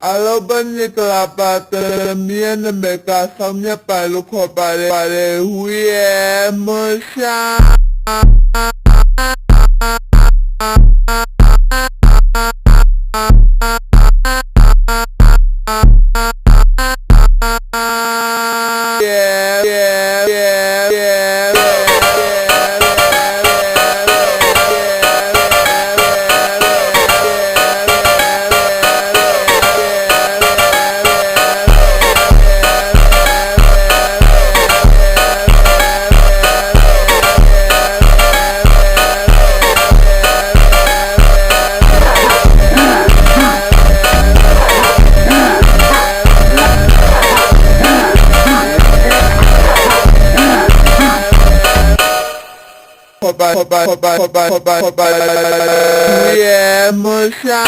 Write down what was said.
Alobani kelapatan mian mereka samnya palu kopare pare huye musya. Hoba, yeah, musha.